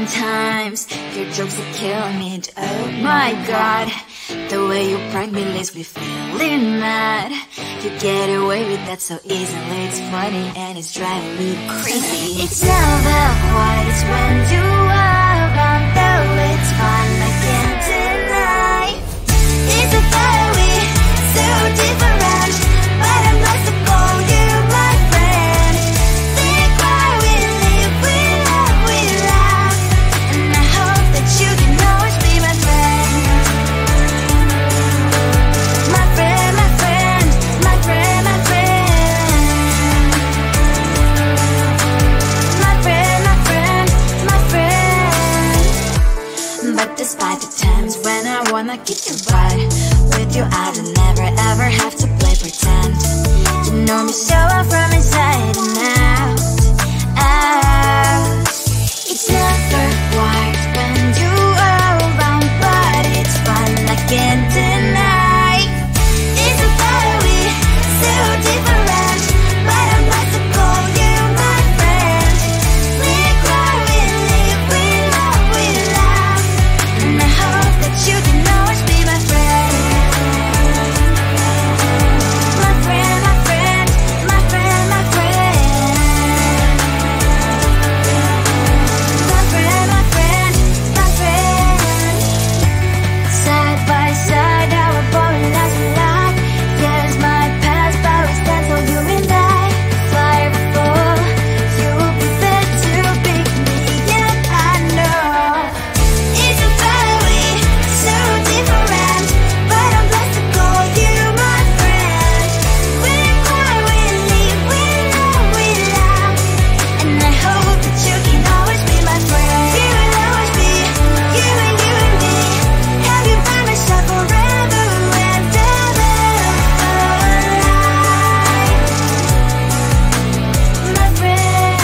sometimes your jokes are killing me. Oh my god, the way you prank me leaves me feeling mad. You get away with that so easily. It's funny and it's driving me crazy. It's never quite when you are around, though it's fun, I can't deny. It's a fire we so different, but I'm lost to call you my friend. Think why we live, we love, we laugh, and I hope that you can always be my friend. My friend, my friend, my friend, my friend. My friend, my friend, my friend. But despite the times when I wanna kick your butt, with you I don't never ever have to play pretend. You know me so well from inside and out, out. It's never white when you are around, but it's fun, I can't deny. It's a fire we so different, but I'm about to call you my friend. We cry, we live, we love, we laugh, and I hope that you can always be my friend. My friend, my friend, my friend, my friend. My friend, my friend, my friend. Side by side, our body as we lie. Yes, my past, but we stand so you and I. Fly before you'll be there to pick me, yeah, I know. It's a fire we so different, but I'm blessed to call you my friend. We cry, we live, we love, we laugh, and I hope that you can always be my friend. You will always be you and me. Have you by my side forever and ever. My friend.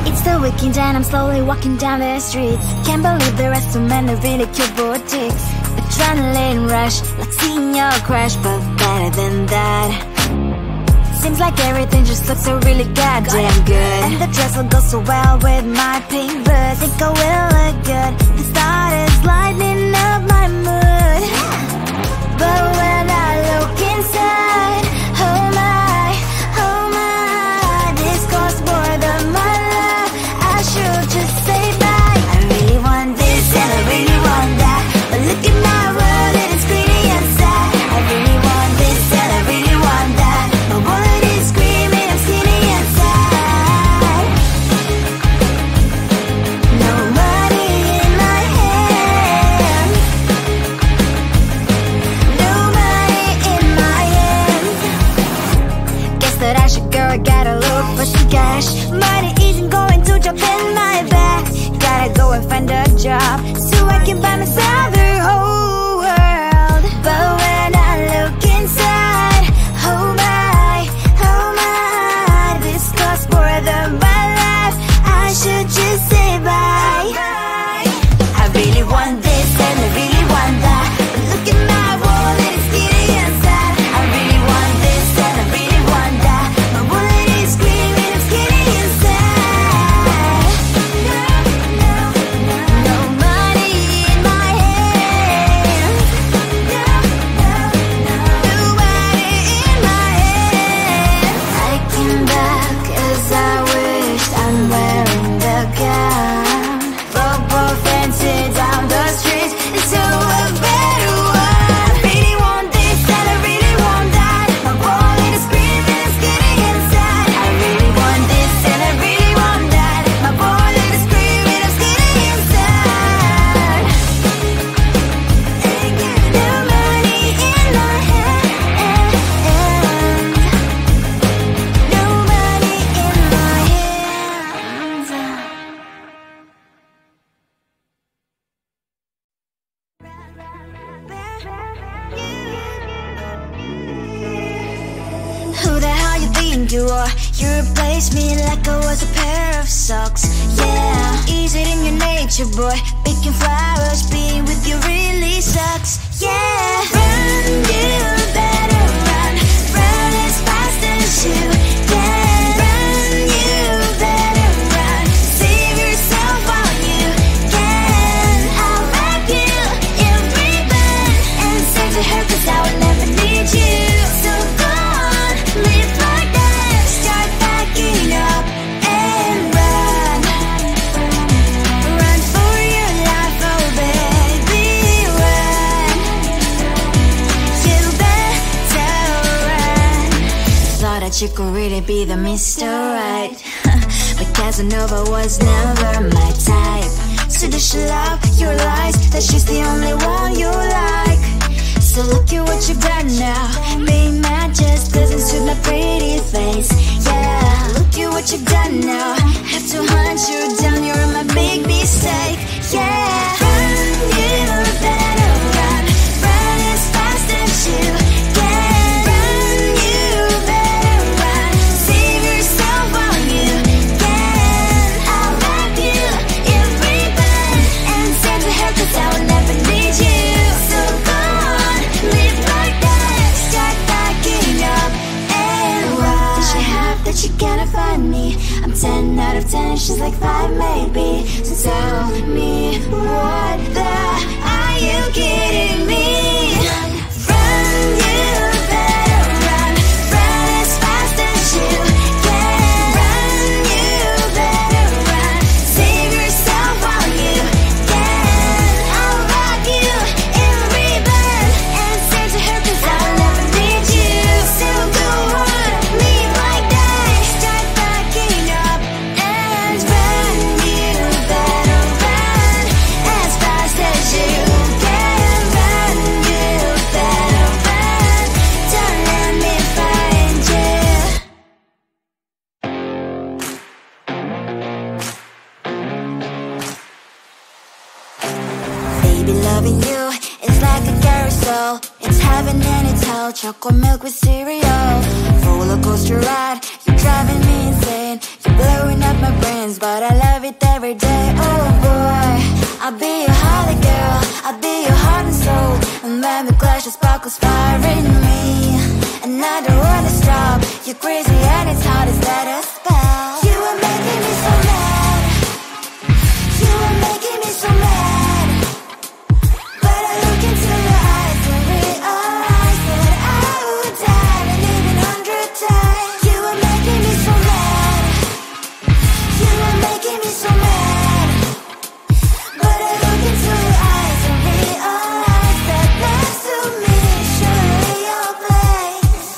It's the weekend and I'm slowly walking down the streets. Can't believe there are so many really cute boutiques. Adrenaline rush, like seeing your crush, but better than that. Seems like everything just looks so really goddamn good, and the dress will go so well with my pink boots. Think I will look good, the start is lighting up my mood. But when I look inside, oh my, this costs more than my love. I should just say bye. I really want this and I really want that, but look at my world, it is pretty inside. I really want this and I really want that, my wallet is screaming, I'm skinny inside. No money in my hand, no money in my hand. Guess that I should go, I gotta look for some cash. Money isn't going to jump in my bag. Gotta go and find a job so I can buy myself the whole world. But when I look inside, oh my, this costs more than my life. I should just say bye. I really want this and I really want that, but look at my wallet, it's skinny inside. I really want this and I really want that, my wallet is screaming, I'm skinny inside. No money in my hand, no money in my hand. I came back 'cause I wished I'm wearing the gown. Football fancy down the street, so a better one. Really want this and I really want that, my wallet is screaming, I'm skinny inside. I really want this and I really want that, my wallet is screaming, I'm skinny inside. No money in my hand, no money in my hands. Who the hell you think you are? You replaced me like I was a pair of sucks, yeah. Is it in your nature, boy? Picking flowers, being with you really sucks, yeah. Run, you better run. Run as fast as you can. Run, you better run. Save yourself while you can. I'll wrap you in ribbon and send to her, 'cause I will never need you. So go on, live like that. Start backing up and run. Run for your life, oh baby, run. You better run. Thought that you could really be the Mr. Right, but Casanova was never my type. So does she love your lies, that she's the only one you like? So look at what you've done now. Being mad just doesn't suit my pretty face, yeah. Look at what you've done now. Have to hunt you down, you're my big mistake, yeah. Run, you better run. Run as fast as you can. Run, you better run. Save yourself while you can. I'll wrap you in ribbon and send to her, 'cause I will never need you. So go on, live like that. Start backing up and run. Does she have that she cannot find me? I'm 10 out of 10, she's like 5 maybe. So tell me, what the are you kidding me? Run, you better run. Run as fast as you can. Run, you better run. Save yourself while you can. I'll wrap you in ribbon and send to her, 'cause I will never need you. So go on, live like that. Start backing up and run. You better run as fast as you can. Run, you better run. Don't let me find you. Baby, loving you is like a carousel. It's heaven and it's hell. Chocolate milk with cereal. Roller coaster ride, you're driving me insane. You're blowing up my brains, but I love it every day. Oh boy, I'll be your holly girl. I'll be your heart and soul. And when we clash, the sparkles fire in me. And I don't wanna stop. You're crazy and it's hard as that a spell. You are making me so mad. You are making me so mad. But I look into your eyes and realize that I would die and even 100 times. You are making me so mad. You are making me so mad. But I look into your eyes and realize that next to me is surely your place.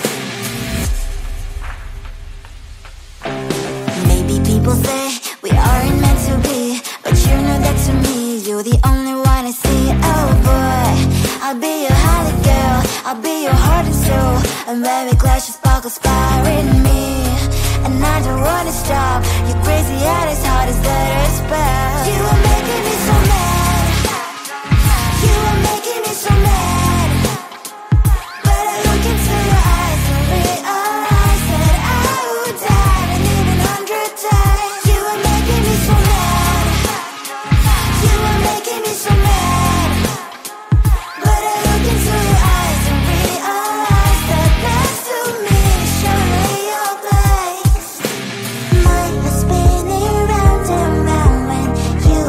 Maybe people say we aren't meant to be, but you know that to me, you're the only one I see. Oh boy, I'll be your holly girl. I'll be your heart and soul. And when we clash, the sparkles fire in me. And I don't wanna stop. You're crazy and as hard as that a spell. You are making me so mad. You are making me so mad. But I look into your eyes and realize that I would die and even 100 times. You are making me so mad. You are making me so mad. But I look into your eyes and realize that next to me is surely your place. Mind was spinning round and round when you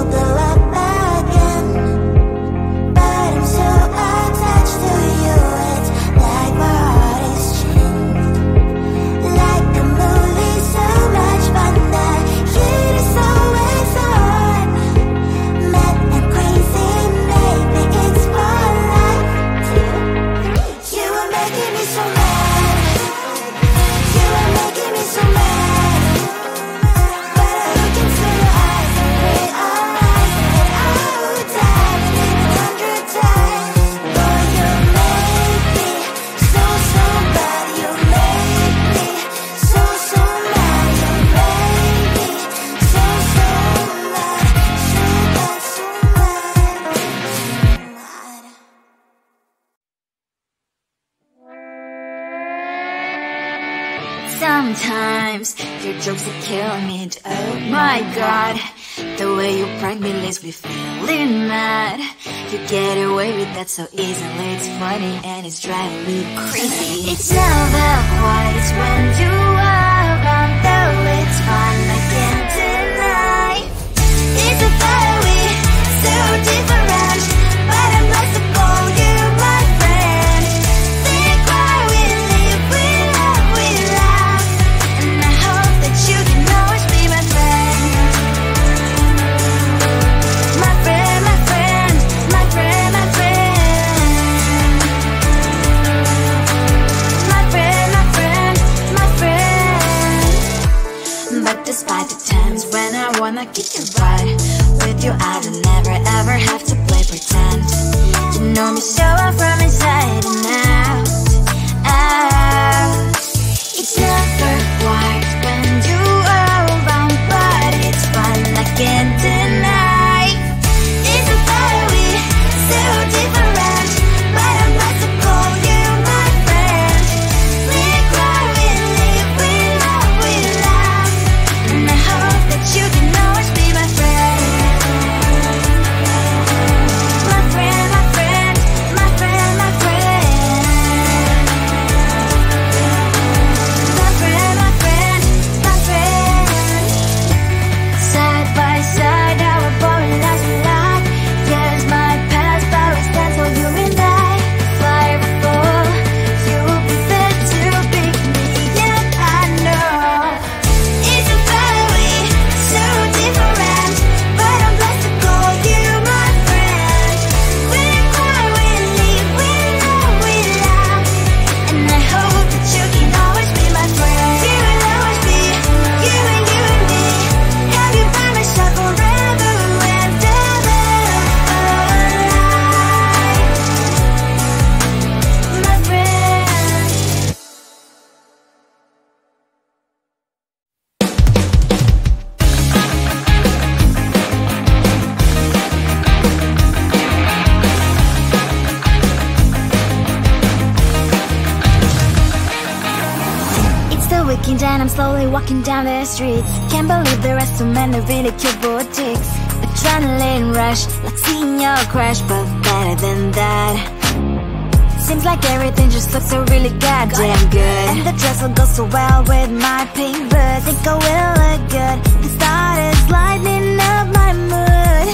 sometimes your jokes are killing me. Oh my god, the way you prank me leaves me feeling mad. You get away with that so easily. It's funny and it's driving me crazy. It's never quiet, it's when you are around. Though it's fun, I can't deny. It's a very so different, but I'm blessed to call you my friend. We cry, we live, we love, we laugh, and I hope that you can always be my friend. My friend, my friend, my friend, my friend. My friend, my friend, my friend. But despite the times when I wanna kick your butt, with you I don't never ever have to play pretend. You know me so well from inside and out, out. It's never quiet when you are around, but it's fun, I can't deny. It's a very so different, but I'm about to call you my friend. We cry, we live, we love, we laugh, and I hope that you can always be my friend. My friend, my friend, my friend, my friend. My friend, my friend, my friend. Side by side, our body lies alive. Yes, my past, but we stand so you and I. Fly before you prefer to pick me, yet I know it's a very so different, but I'm blessed to call you my friend. We cry, we live, we love, we laugh, and I hope that you can always be my friend. You will always be you and me. Have you by my side forever and ever alive, my friend. It's the weekend and I'm slowly walking down the streets. Can't believe there are so many really cute boutiques. Adrenaline rush, like seeing your crush, but better than that. Seems like everything just looks so really goddamn good, and the dress will go so well with my pink boots. Think I will look good, and start is lighting up my mood.